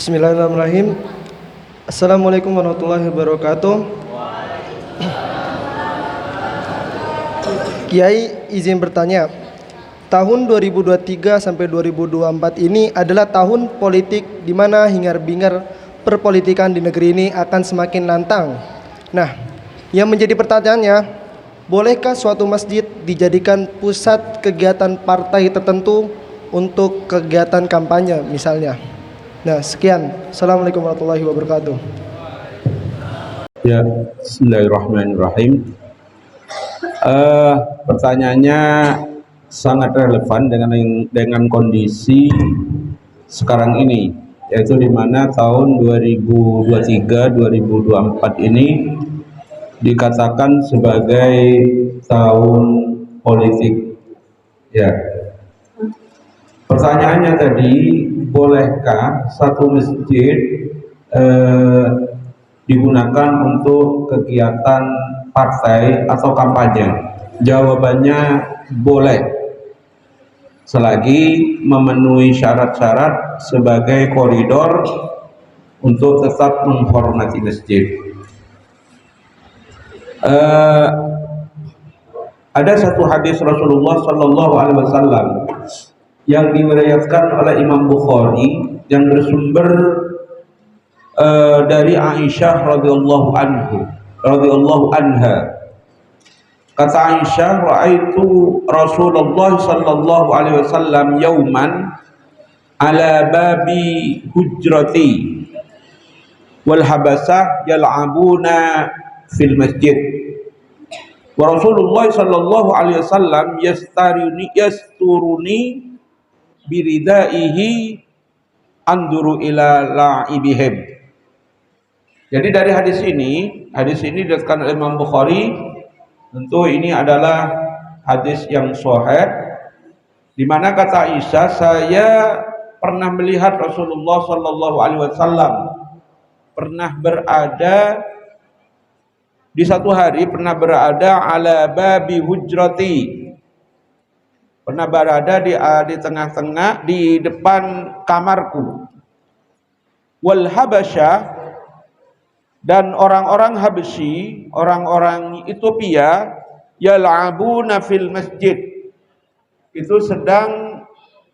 Bismillahirrahmanirrahim. Assalamualaikum warahmatullahi wabarakatuh. Kiai izin bertanya, tahun 2023 sampai 2024 ini adalah tahun politik di mana hingar-bingar perpolitikan di negeri ini akan semakin lantang. Nah, yang menjadi pertanyaannya, bolehkah suatu masjid dijadikan pusat kegiatan partai tertentu untuk kegiatan kampanye misalnya? Nah, sekian. Assalamualaikum warahmatullahi wabarakatuh. Ya, bismillahirrahmanirrahim. Pertanyaannya sangat relevan dengan kondisi sekarang ini, yaitu di mana tahun 2023-2024 ini dikatakan sebagai tahun politik. Ya. Pertanyaannya tadi, bolehkah satu masjid digunakan untuk kegiatan partai atau kampanye? Jawabannya boleh, selagi memenuhi syarat-syarat sebagai koridor untuk tetap menghormati masjid. Ada satu hadis Rasulullah Sallallahu Alaihi Wasallam yang diriwayatkan oleh Imam Bukhari yang bersumber dari Aisyah radhiyallahu anha. Kata Aisyah, ra'aitu Rasulullah sallallahu alaihi wasallam yauman ala babi hujrati wal habasah yal'abuna fil masjid. Wa Rasulullah sallallahu alaihi wasallam yasturuni biridaihi anduru ila la'ibihim. Jadi dari hadis ini diriwayatkan oleh Imam Bukhari. Tentu ini adalah hadis yang sahih, di mana kata Aisyah, saya pernah melihat Rasulullah Sallallahu Alaihi Wasallam pernah berada di satu hari, pernah berada ala babi hujrati, pernah berada di tengah-tengah di depan kamarku, wal habasyah, dan orang-orang Habsyi, orang-orang Ethiopia, yal'abuna fil masjid, itu sedang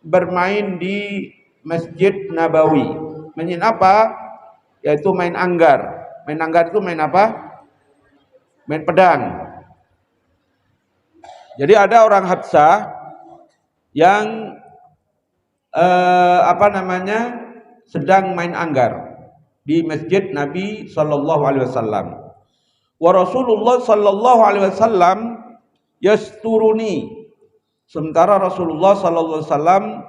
bermain di Masjid Nabawi. Main apa? Yaitu main anggar. Main anggar itu main apa? Main pedang. Jadi ada orang Habsah yang sedang main anggar di Masjid Nabi Sallallahu Alaihi Wasallam. Wa Rasulullah Sallallahu Alaihi Wasallam yasturuni, sementara Rasulullah Sallallahu Alaihi Wasallam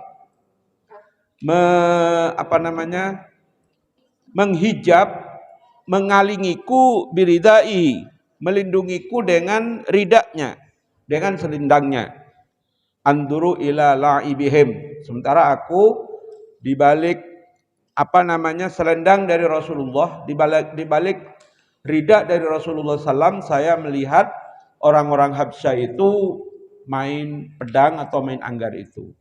menghijab, mengalingiku biridai, melindungiku dengan ridaknya, dengan selendangnya. Anduru ila la'ibihim, sementara aku di balik selendang dari Rasulullah, di balik ridak dari Rasulullah SAW, saya melihat orang-orang Habsyah itu main pedang atau main anggar itu.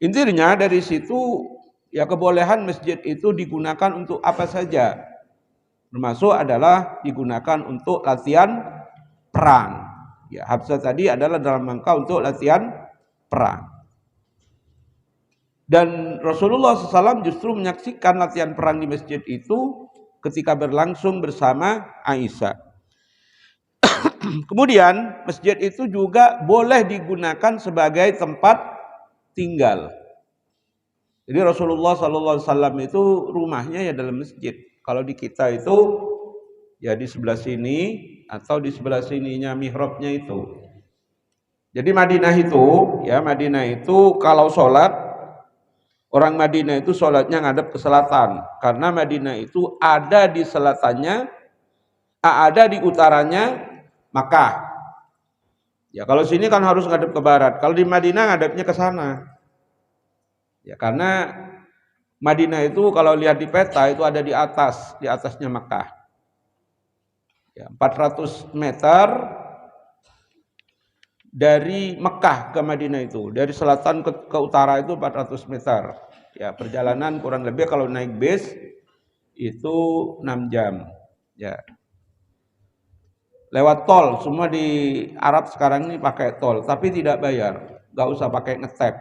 Intinya dari situ ya, kebolehan masjid itu digunakan untuk apa saja, termasuk adalah digunakan untuk latihan perang. Ya, Habsyah tadi adalah dalam rangka untuk latihan perang. Dan Rasulullah SAW justru menyaksikan latihan perang di masjid itu ketika berlangsung bersama Aisyah. Kemudian masjid itu juga boleh digunakan sebagai tempat tinggal. Jadi Rasulullah SAW itu rumahnya ya dalam masjid. Kalau di kita itu ya di sebelah sini atau di sebelah sininya mihrabnya itu. Jadi Madinah itu kalau sholat, orang Madinah itu sholatnya ngadep ke selatan, karena Madinah itu ada di selatannya, ada di utaranya Makkah. Ya kalau sini kan harus ngadep ke barat, kalau di Madinah ngadepnya ke sana. Ya karena Madinah itu kalau lihat di peta itu ada di atasnya Makkah. Ya, 400 meter dari Mekah ke Madinah itu, dari selatan ke utara itu 400 meter. Ya, perjalanan kurang lebih kalau naik bis itu 6 jam. Ya. Lewat tol, semua di Arab sekarang ini pakai tol, tapi tidak bayar, nggak usah pakai ngetap.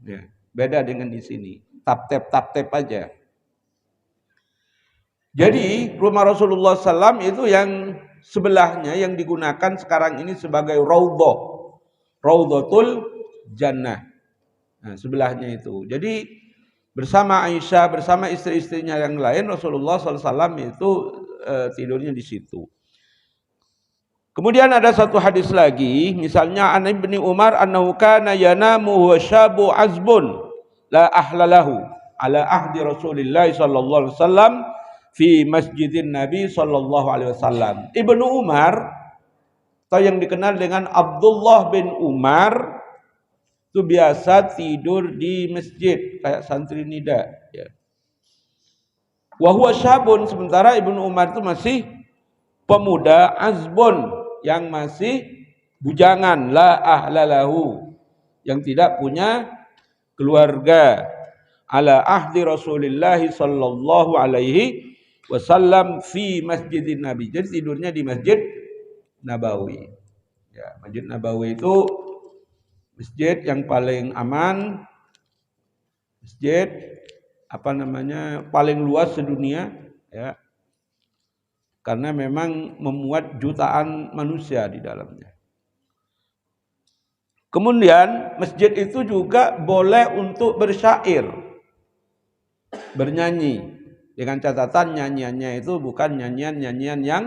Ya. Beda dengan di sini, tap tap aja. Jadi rumah Rasulullah SAW itu yang sebelahnya yang digunakan sekarang ini sebagai Raudhatul Jannah. Nah, sebelahnya itu. Jadi bersama Aisyah, bersama istri-istrinya yang lain, Rasulullah SAW itu tidurnya di situ. Kemudian ada satu hadis lagi, misalnya an Ibni Umar annahu kana yanamu wa syabu azbun la ahlalahu ala ahdi Rasulillah sallallahu alaihi wasallam fi masjidin Nabi sallallahu alaihi wasallam. Ibnu Umar atau yang dikenal dengan Abdullah bin Umar itu biasa tidur di masjid kayak santri nida ya. Wa huwa syabun, sementara Ibnu Umar itu masih pemuda azbun yang masih bujangan, la ahlalahu, yang tidak punya keluarga, ala ahdi Rasulillah sallallahu alaihi wasallam fi masjidin Nabi. Jadi tidurnya di Masjid Nabawi. Ya, Masjid Nabawi itu masjid yang paling aman, masjid paling luas sedunia, ya. Karena memang memuat jutaan manusia di dalamnya. Kemudian masjid itu juga boleh untuk bersyair, bernyanyi, dengan catatan nyanyiannya itu bukan nyanyian yang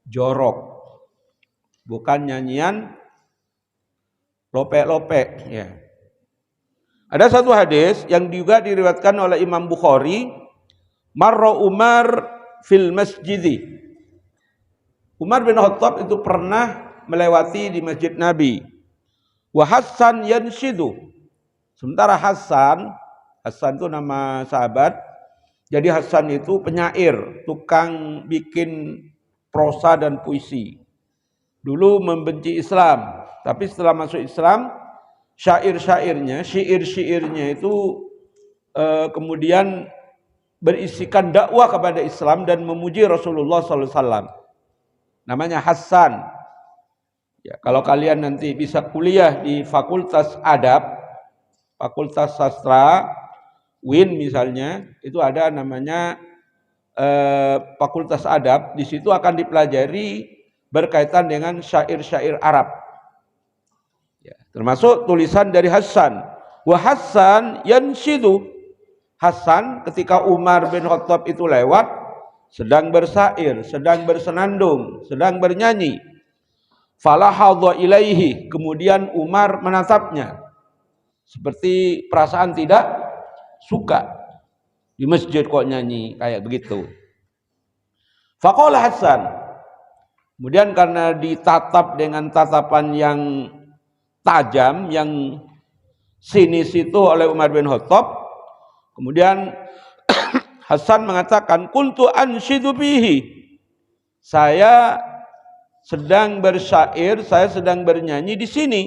jorok. Bukan nyanyian lope-lope ya. Ada satu hadis yang juga diriwayatkan oleh Imam Bukhari, marra Umar fil masjidi. Umar bin Khattab itu pernah melewati di Masjid Nabi. Wa Hasan yanshidu. Sementara Hasan itu nama sahabat. Jadi Hasan itu penyair, tukang bikin prosa dan puisi. Dulu membenci Islam, tapi setelah masuk Islam, syair-syairnya itu kemudian berisikan dakwah kepada Islam dan memuji Rasulullah SAW. Namanya Hasan. Ya, kalau kalian nanti bisa kuliah di Fakultas Adab, Fakultas Sastra, UIN misalnya, itu ada namanya Fakultas Adab. Di situ akan dipelajari berkaitan dengan syair-syair Arab. Ya, termasuk tulisan dari Hasan. Wa Hasan yanshidu. Hasan ketika Umar bin Khattab itu lewat sedang bersair, sedang bersenandung, sedang bernyanyi. Falahadha ilaihi, kemudian Umar menatapnya seperti perasaan tidak suka. Di masjid kok nyanyi kayak begitu. Faqala Hasan, kemudian karena ditatap dengan tatapan yang tajam, yang sinis itu oleh Umar bin Khattab, kemudian Hasan mengatakan, "Qultu ansyidu bihi." Saya sedang bersyair, saya sedang bernyanyi di sini.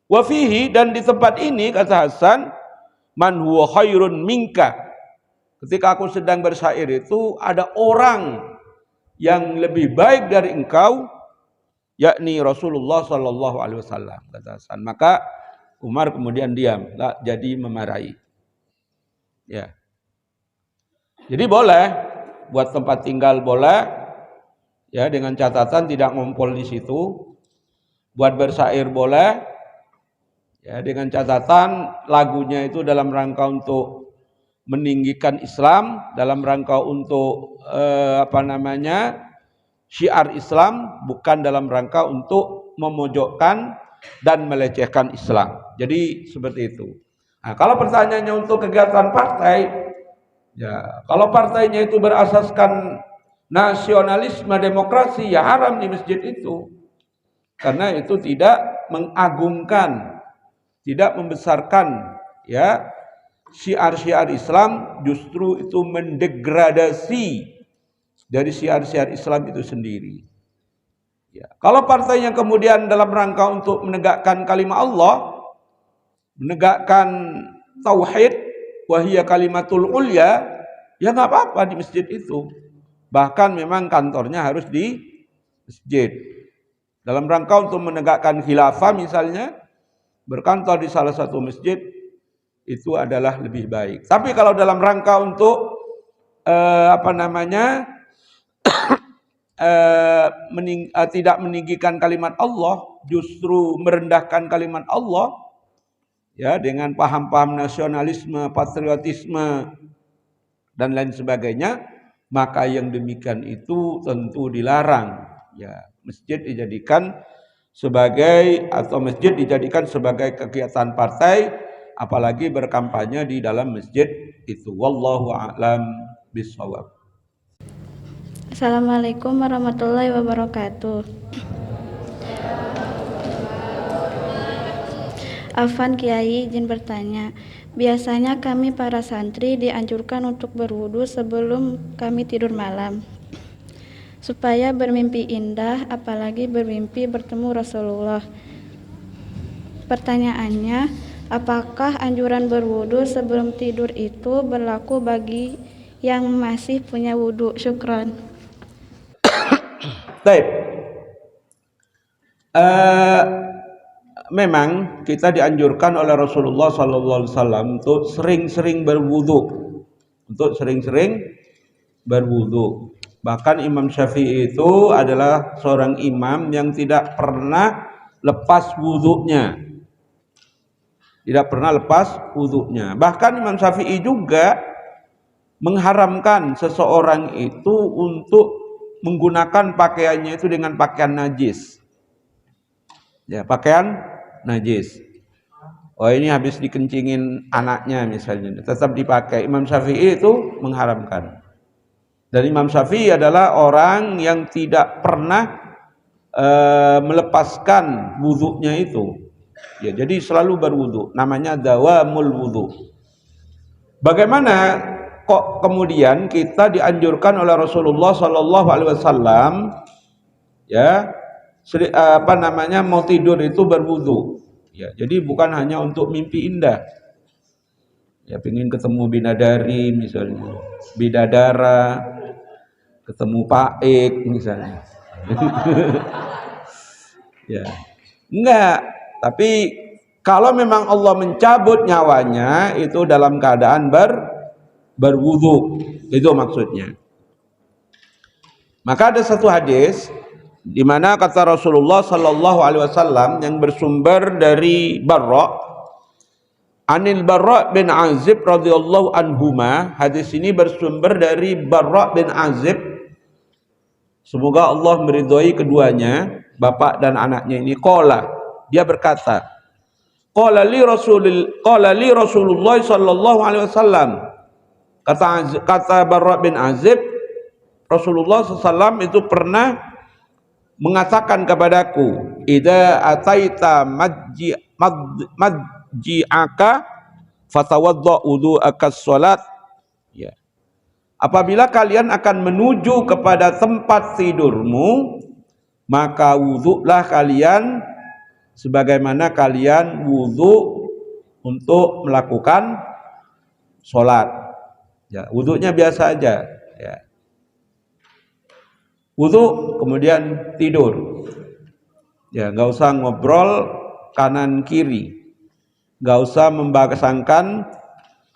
Wa fihi, dan di tempat ini kata Hasan, man huwa khairun minka. Ketika aku sedang bersyair itu ada orang yang lebih baik dari engkau, yakni Rasulullah sallallahu alaihi wasallam, kata Hasan. Maka Umar kemudian diam, tak jadi memarahi. Ya. Jadi boleh buat tempat tinggal boleh, ya, dengan catatan tidak ngompol di situ. Buat bersyair boleh, ya, dengan catatan lagunya itu dalam rangka untuk meninggikan Islam, dalam rangka untuk syiar Islam, bukan dalam rangka untuk memojokkan dan melecehkan Islam. Jadi seperti itu. Nah, kalau pertanyaannya untuk kegiatan partai, ya, kalau partainya itu berasaskan nasionalisme demokrasi, ya haram di masjid itu. Karena itu tidak mengagungkan, tidak membesarkan, ya, syiar-syiar Islam, justru itu mendegradasi dari syiar-syiar Islam itu sendiri. Ya. Kalau partainya kemudian dalam rangka untuk menegakkan kalimat Allah, menegakkan tauhid, wahiyya kalimatul ulya, ya nggak apa-apa di masjid itu. Bahkan memang kantornya harus di masjid. Dalam rangka untuk menegakkan khilafah misalnya, berkantor di salah satu masjid, itu adalah lebih baik. Tapi kalau dalam rangka untuk tidak meninggikan kalimat Allah, justru merendahkan kalimat Allah, ya, dengan paham-paham nasionalisme, patriotisme dan lain sebagainya, maka yang demikian itu tentu dilarang. Ya, masjid dijadikan sebagai kegiatan partai, apalagi berkampanye di dalam masjid itu. Wallahu a'lam bishawab. Assalamualaikum warahmatullahi wabarakatuh. Afan Kiai izin bertanya, biasanya kami para santri dianjurkan untuk berwudu sebelum kami tidur malam, supaya bermimpi indah, apalagi bermimpi bertemu Rasulullah. Pertanyaannya, apakah anjuran berwudu sebelum tidur itu berlaku bagi yang masih punya wudu? Syukran. Baik. Memang kita dianjurkan oleh Rasulullah SAW untuk sering-sering berwudu. Bahkan Imam Syafi'i itu adalah seorang imam yang tidak pernah lepas wudunya. Bahkan Imam Syafi'i juga mengharamkan seseorang itu untuk menggunakan pakaiannya itu dengan pakaian najis. Ya, pakaian najis. Oh, ini habis dikencingin anaknya misalnya, tetap dipakai. Imam Syafi'i itu mengharamkan. Dan Imam Syafi'i adalah orang yang tidak pernah melepaskan wudunya itu. Ya, jadi selalu berwudu. Namanya dawamul wudu. Bagaimana kok kemudian kita dianjurkan oleh Rasulullah SAW, ya, mau tidur itu berwudu. Ya, jadi bukan hanya untuk mimpi indah. Ya, pengen ketemu bidadari misalnya, bidadara, ketemu paik misalnya. Ya, enggak. Tapi kalau memang Allah mencabut nyawanya itu dalam keadaan berwudu, itu maksudnya. Maka ada satu hadis di mana kata Rasulullah SAW yang bersumber dari Anil Barra bin Azib radhiyallahu anhuma. Hadis ini bersumber dari Barra bin Azib. Semoga Allah meridhai keduanya, bapak dan anaknya ini. Dia berkata, qala li Rasulullah sallallahu alaihi wasallam. Kata Barra bin Azib, Rasulullah SAW itu pernah mengatakan kepadaku, idza ataita madji'aka fatawadda wudu'aka shalat. Ya. Apabila kalian akan menuju kepada tempat tidurmu, maka wudhulah kalian sebagaimana kalian wudhu untuk melakukan sholat. Ya, wudhunya biasa aja. Ya. Wudhu kemudian tidur. Ya, nggak usah ngobrol kanan kiri, nggak usah membasangkan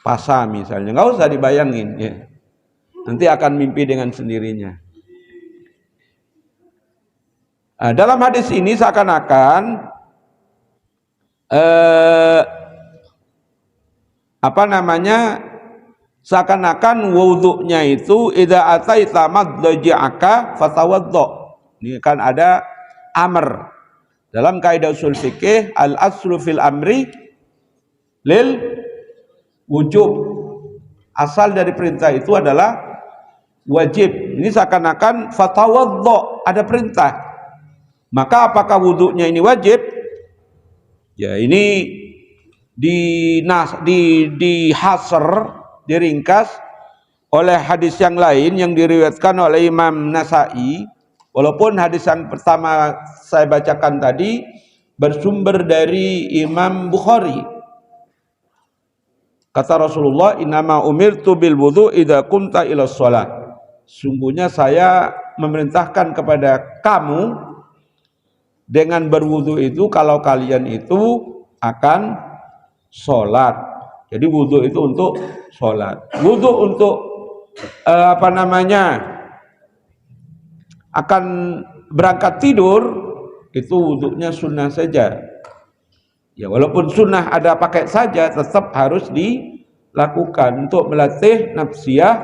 pasa misalnya, nggak usah dibayangin. Ya. Nanti akan mimpi dengan sendirinya. Dalam hadis ini seakan-akan seakan-akan wudhunya itu idza ataita madji'aka fatawaddo. Ini kan ada amr. Dalam kaidah usul fikih, al aslu fil amri lil wujub. Asal dari perintah itu adalah wajib. Ini seakan-akan fatawaddo, ada perintah. Maka apakah wudhunya ini wajib? Ya, ini diringkas oleh hadis yang lain yang diriwayatkan oleh Imam Nasa'i Walaupun hadis yang pertama saya bacakan tadi bersumber dari Imam Bukhari. Kata Rasulullah, "Innama umirtu bil wudu idza qumta ila shalah." Sungguhnya saya memerintahkan kepada kamu dengan berwudu itu kalau kalian itu akan sholat. Jadi wudu itu untuk sholat. Wudu untuk akan berangkat tidur itu wudunya sunnah saja. Ya, walaupun sunnah ada pakai saja, tetap harus dilakukan untuk melatih nafsiyah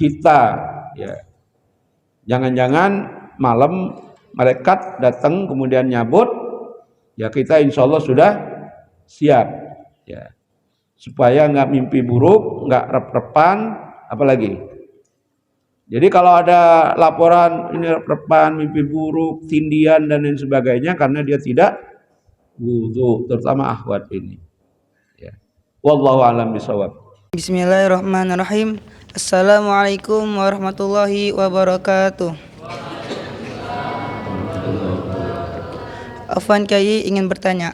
kita. Ya, jangan-jangan malam malaikat datang kemudian nyabut, ya kita insya Allah sudah siap. Ya, supaya nggak mimpi buruk, nggak rep-repan, apalagi. Jadi kalau ada laporan ini rep-repan, mimpi buruk, tindian dan lain sebagainya karena dia tidak wudu, terutama akhwat ini. Ya. Wallahu a'lam bishawab. Bismillahirrahmanirrahim. Assalamualaikum warahmatullahi wabarakatuh. Afwan Kyai ingin bertanya.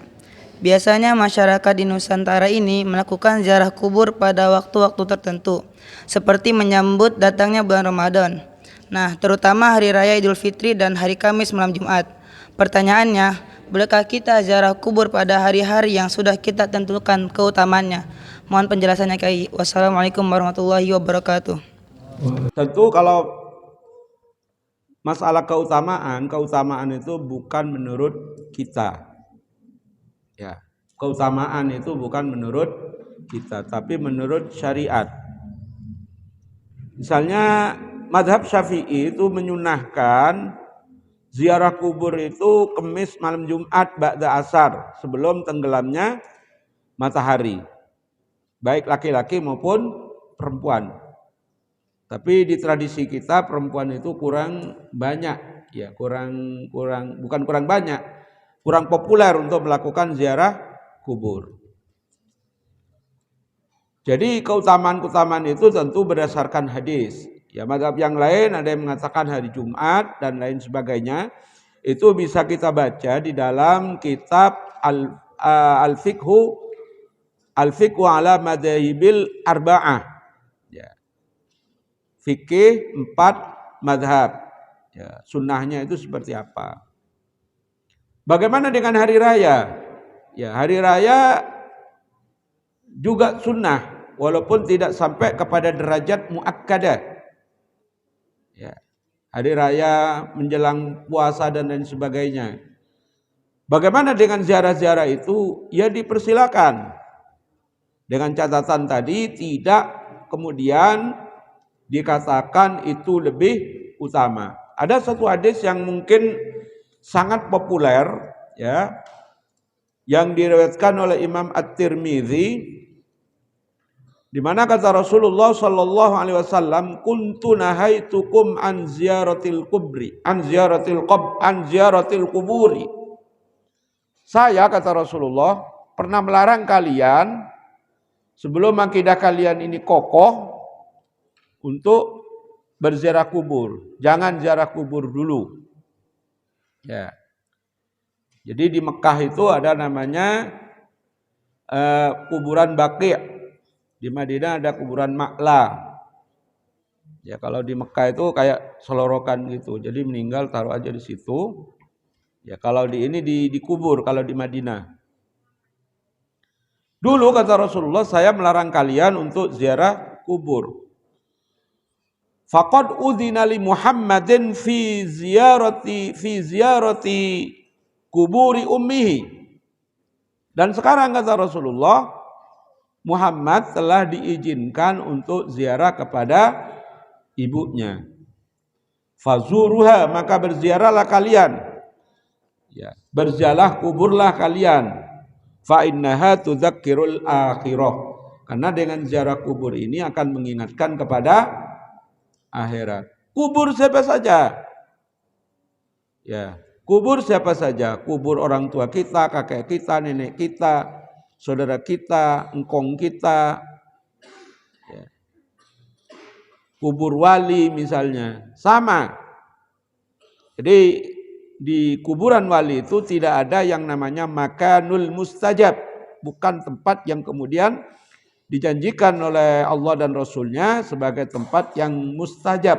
Biasanya masyarakat di Nusantara ini melakukan ziarah kubur pada waktu-waktu tertentu, seperti menyambut datangnya bulan Ramadan. Nah, terutama hari raya Idul Fitri dan hari Kamis malam Jumat. Pertanyaannya, bolehkah kita ziarah kubur pada hari-hari yang sudah kita tentukan keutamaannya? Mohon penjelasannya Kyai. Wassalamualaikum warahmatullahi wabarakatuh. Tentu kalau masalah keutamaan itu bukan menurut kita. Ya, keutamaan itu bukan menurut kita, tapi menurut syariat. Misalnya mazhab Syafi'i itu menyunahkan ziarah kubur itu Kamis malam Jumat ba'da asar, sebelum tenggelamnya matahari, baik laki-laki maupun perempuan. Tapi di tradisi kita perempuan itu kurang banyak, ya kurang populer untuk melakukan ziarah kubur. Jadi keutamaan itu tentu berdasarkan hadis. Ya, mazhab yang lain ada yang mengatakan hari Jumat dan lain sebagainya. Itu bisa kita baca di dalam kitab Al-Fiqhu ala Madhahibil Arba'ah. Ya. Fikih 4 mazhab. Ya, sunnahnya itu seperti apa? Bagaimana dengan hari raya? Ya, hari raya juga sunnah, walaupun tidak sampai kepada derajat muakkadah. Ya, hari raya menjelang puasa dan lain sebagainya. Bagaimana dengan ziarah-ziarah itu? Ya dipersilakan. Dengan catatan tadi tidak kemudian dikatakan itu lebih utama. Ada satu hadis yang mungkin sangat populer, ya, yang diriwayatkan oleh Imam At-Tirmidzi, di mana kata Rasulullah sallallahu alaihi wasallam, "Kuntu nahaitukum an ziyaratil kuburi." Saya, kata Rasulullah, pernah melarang kalian sebelum akidah kalian ini kokoh untuk berziarah kubur. Jangan ziarah kubur dulu. Ya. Jadi di Mekah itu ada namanya kuburan Baqi'. Di Madinah ada kuburan Ma'la. Ya, kalau di Mekah itu kayak selorokan gitu. Jadi meninggal taruh aja di situ. Ya, kalau di ini dikubur kalau di Madinah. Dulu kata Rasulullah, saya melarang kalian untuk ziarah kubur. Faqad udzina li Muhammadin fi ziyarati kuburi ummihi. Dan sekarang kata Rasulullah, Muhammad telah diizinkan untuk ziarah kepada ibunya. Fazuruha, maka berziarahlah kalian. Ya, berziarah kuburlah kalian. Fa innaha tudzakkirul akhirah. Karena dengan ziarah kubur ini akan mengingatkan kepada akhirat. Kubur siapa saja? Ya, kubur siapa saja? Kubur orang tua kita, kakek kita, nenek kita, saudara kita, engkong kita. Ya. Kubur wali misalnya, sama. Jadi di kuburan wali itu tidak ada yang namanya makanul mustajab, bukan tempat yang kemudian dijanjikan oleh Allah dan Rasulnya sebagai tempat yang mustajab.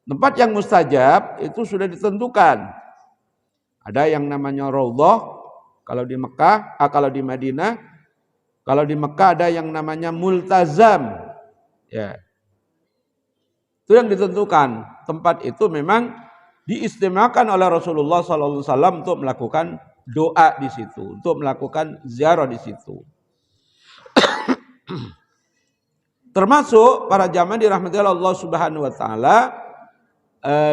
Tempat yang mustajab itu sudah ditentukan. Ada yang namanya Raudhah kalau di Mekah, kalau di Madinah. Kalau di Mekah ada yang namanya multazam. Ya. Itu yang ditentukan. Tempat itu memang diistimewakan oleh Rasulullah SAW untuk melakukan doa di situ, untuk melakukan ziarah di situ. Termasuk para jamaah dirahmati Allah Subhanahu wa taala,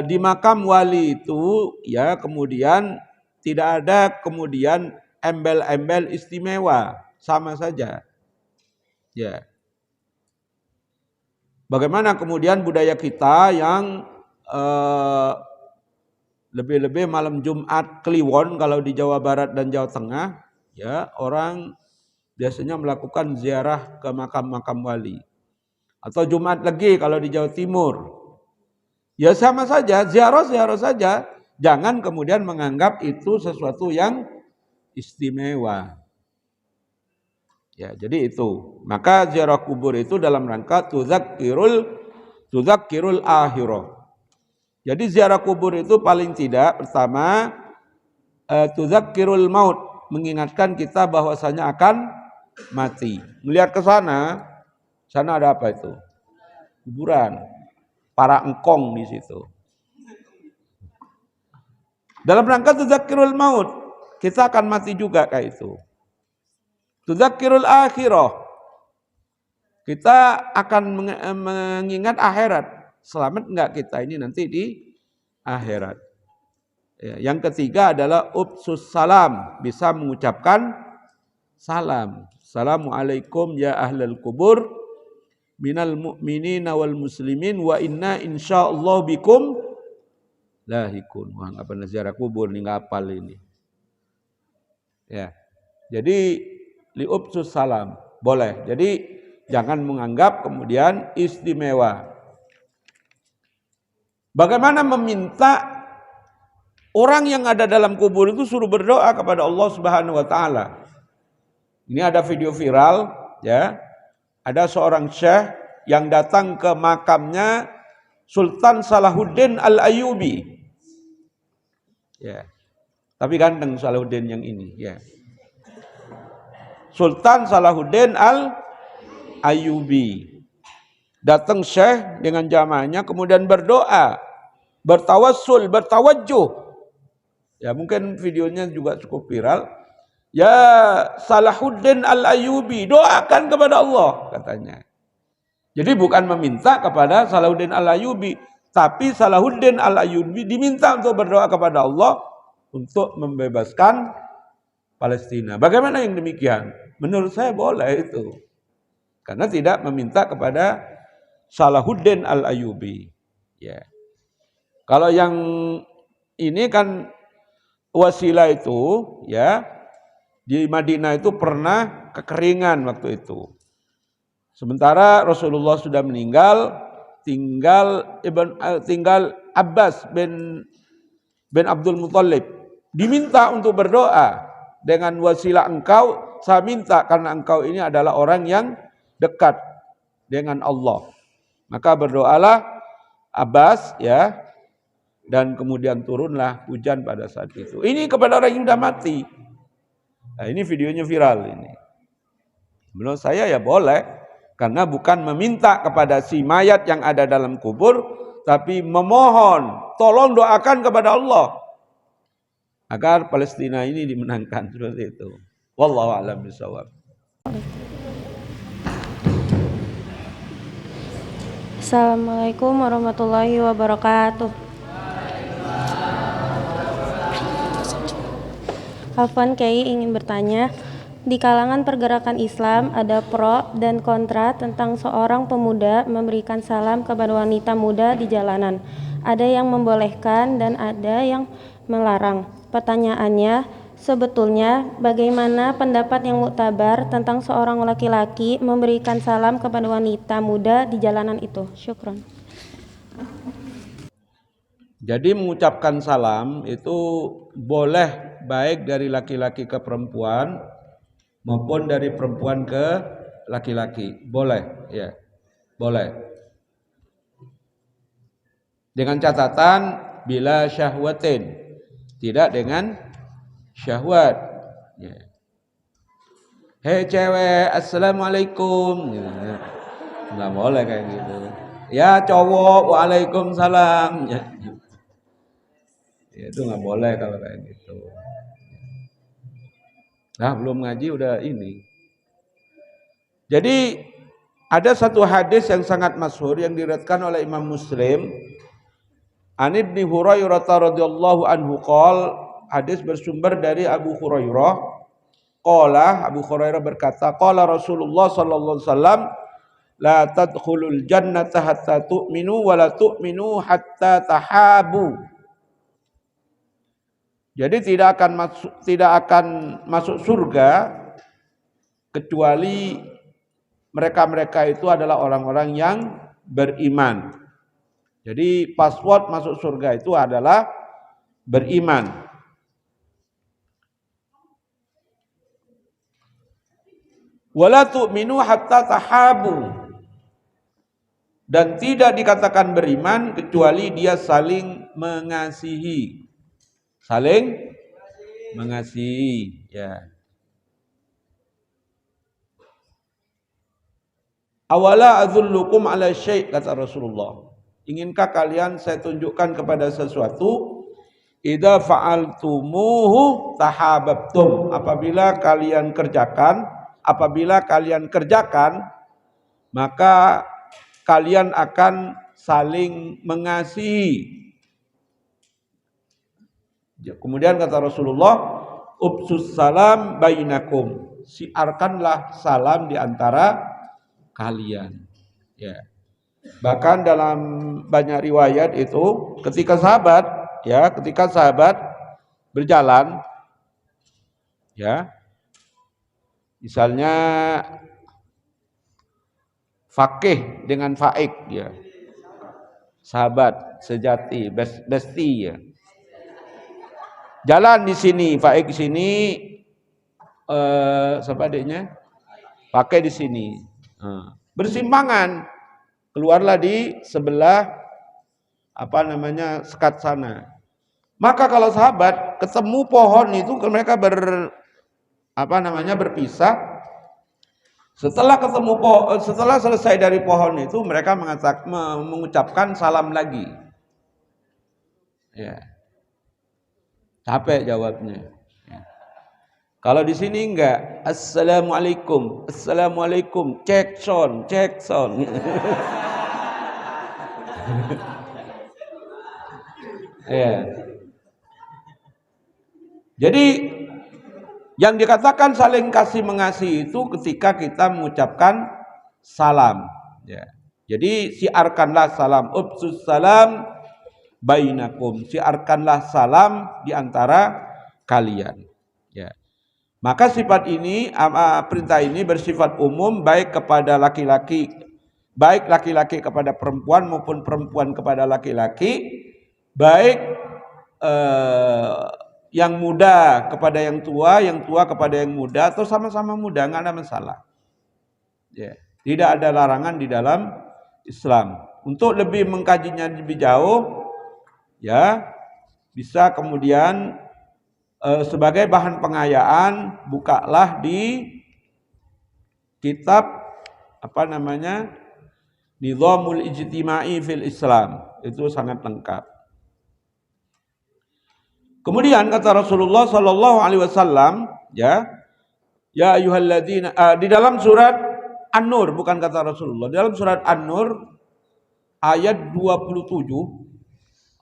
di makam wali itu ya kemudian tidak ada kemudian embel-embel istimewa, sama saja. Ya. Bagaimana kemudian budaya kita yang lebih-lebih malam Jumat Kliwon kalau di Jawa Barat dan Jawa Tengah, ya orang biasanya melakukan ziarah ke makam-makam wali. Atau Jumat Legi kalau di Jawa Timur. Ya sama saja, ziarah saja. Jangan kemudian menganggap itu sesuatu yang istimewa. Ya, jadi itu. Maka ziarah kubur itu dalam rangka tudzakirul akhirah. Jadi ziarah kubur itu paling tidak pertama tudzakirul maut, mengingatkan kita bahwasanya akan mati. Melihat ke sana ada apa itu? Kuburan. Para engkong di situ. Dalam rangka tudzakirul maut, kita akan mati juga kayak itu. Tudzakirul akhirah. Kita akan mengingat akhirat. Selamat enggak kita ini nanti di akhirat. Ya, yang ketiga adalah ubsus salam, bisa mengucapkan salam. Assalamualaikum ya ahlal kubur minal mu'minina wal muslimin wa inna insyaallah bikum lahikun. Wah, enggak pernah ziarah kubur nih, enggak hafal ini. Ya. Jadi liubsus salam boleh. Jadi jangan menganggap kemudian istimewa. Bagaimana meminta orang yang ada dalam kubur itu suruh berdoa kepada Allah Subhanahu wa taala. Ini ada video viral ya. Ada seorang syekh yang datang ke makamnya Sultan Salahuddin Al-Ayyubi. Ya. Tapi ganteng Salahuddin yang ini, ya. Sultan Salahuddin Al-Ayyubi. Datang syekh dengan jamaahnya kemudian berdoa, bertawassul, bertawajjuh. Ya, mungkin videonya juga cukup viral. Ya Salahuddin Al-Ayyubi, doakan kepada Allah katanya. Jadi bukan meminta kepada Salahuddin Al-Ayyubi, tapi Salahuddin Al-Ayyubi diminta untuk berdoa kepada Allah untuk membebaskan Palestina. Bagaimana yang demikian? Menurut saya boleh itu. Karena tidak meminta kepada Salahuddin Al-Ayyubi. Ya. Kalau yang ini kan Wasilah itu ya di Madinah itu pernah kekeringan waktu itu. Sementara Rasulullah sudah meninggal, tinggal Abbas bin Abdul Muthalib. Diminta untuk berdoa dengan wasilah engkau, saya minta karena engkau ini adalah orang yang dekat dengan Allah. Maka berdoalah Abbas ya, dan kemudian turunlah hujan pada saat itu. Ini kepada orang yang sudah mati. Nah, ini videonya viral ini. Menurut saya ya boleh, karena bukan meminta kepada si mayat yang ada dalam kubur, tapi memohon, tolong doakan kepada Allah agar Palestina ini dimenangkan, seperti itu. Wallahu a'lam bishawab. Assalamualaikum warahmatullahi wabarakatuh. Afwan Kiai ingin bertanya, di kalangan pergerakan Islam ada pro dan kontra tentang seorang pemuda memberikan salam kepada wanita muda di jalanan. Ada yang membolehkan dan ada yang melarang. Pertanyaannya, sebetulnya bagaimana pendapat yang muktabar tentang seorang laki-laki memberikan salam kepada wanita muda di jalanan itu? Syukron. Jadi mengucapkan salam itu boleh baik dari laki-laki ke perempuan maupun dari perempuan ke laki-laki. Boleh, ya. Boleh. Dengan catatan bila syahwatin, tidak dengan syahwat. Ya. Hei cewek, assalamualaikum. Nggak boleh kayak gitu. Ya cowok, waalaikumsalam. Ya. Itu nggak boleh kalau kayak gitu. Nah belum ngaji udah ini. Jadi ada satu hadis yang sangat masyhur yang diriwayatkan oleh Imam Muslim. An Ibnu Hurairah radhiyallahu anhu qol, hadis bersumber dari Abu Hurairah. Qala, Abu Hurairah berkata, qala Rasulullah sallallahu alaihi wasallam, la tadkhulul jannata hatta tu'minu wa la tu'minu hatta tahabu. Jadi tidak akan masuk surga kecuali mereka-mereka itu adalah orang-orang yang beriman. Jadi password masuk surga itu adalah beriman. Wala tu'minu hatta tahabu. Dan tidak dikatakan beriman kecuali dia saling mengasihi. Saling mengasihi, ya. Awala azullukum ala syai', kata Rasulullah. Inginkah kalian saya tunjukkan kepada sesuatu? Idza fa'altumuhu tahabbtum. Apabila kalian kerjakan, maka kalian akan saling mengasihi. Kemudian kata Rasulullah, ubsus salam bainakum. Siarkanlah salam di antara kalian. Ya. Bahkan dalam banyak riwayat itu ketika sahabat berjalan, ya, misalnya faqih dengan faik, ya, sahabat sejati, besti, ya, jalan di sini, faik di sini, siapa adiknya, pakai di sini, bersimpangan, keluarlah di sebelah sekat sana. Maka kalau sahabat ketemu pohon itu, mereka berpisah. Setelah selesai dari pohon itu, mereka mengucapkan salam lagi. Ya. Capek jawabnya. Ya. Kalau di sini enggak, assalamualaikum, cek sound. Ya. Jadi yang dikatakan saling kasih mengasihi itu ketika kita mengucapkan salam. Ya. Jadi siarkanlah salam, ubsus salam bainakum. Siarkanlah salam di antara kalian. Ya. Maka sifat ini, perintah ini bersifat umum baik kepada laki-laki, baik laki-laki kepada perempuan maupun perempuan kepada laki-laki, baik yang muda kepada yang tua kepada yang muda, atau sama-sama muda, nggak ada masalah. Ya. Tidak ada larangan di dalam Islam. Untuk lebih mengkajinya lebih jauh, ya, bisa kemudian sebagai bahan pengayaan bukalah di kitab Nizamul Ijtima'i fil Islam. Itu sangat lengkap. Kemudian kata Rasulullah sallallahu alaihi wasallam, ya ayyuhalladzina, di dalam surat An-Nur, bukan kata Rasulullah, dalam surat An-Nur ayat 27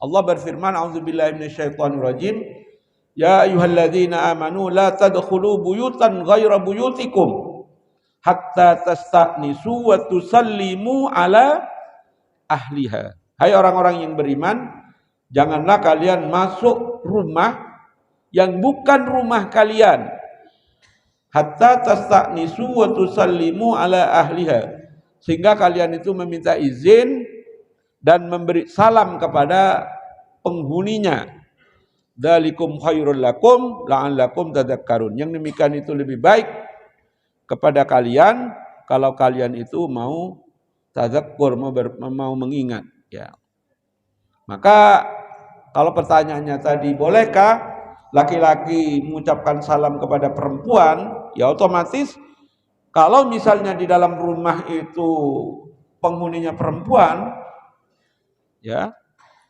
Allah berfirman, a'udzubillahi minasyaitonirrajim, ya ayyuhalladzina amanu la tadkhulu buyutan ghaira buyutikum hatta tasta'nisu wa tusallimu ala ahliha. Hai orang-orang yang beriman, janganlah kalian masuk rumah yang bukan rumah kalian hatta tasta'nisu wa tusallimu ala ahliha, sehingga kalian itu meminta izin dan memberi salam kepada penghuninya. Dzalikum khairul lakum la'allakum tadhakkarun. Yang demikian itu lebih baik kepada kalian kalau kalian itu mau tadzakkur, mau mengingat, ya. Maka kalau pertanyaannya tadi, bolehkah laki-laki mengucapkan salam kepada perempuan? Ya otomatis kalau misalnya di dalam rumah itu penghuninya perempuan, ya,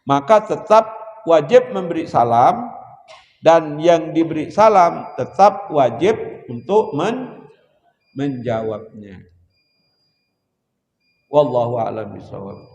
maka tetap wajib memberi salam, dan yang diberi salam tetap wajib untuk menjawabnya. Wallahu a'lam bishawab.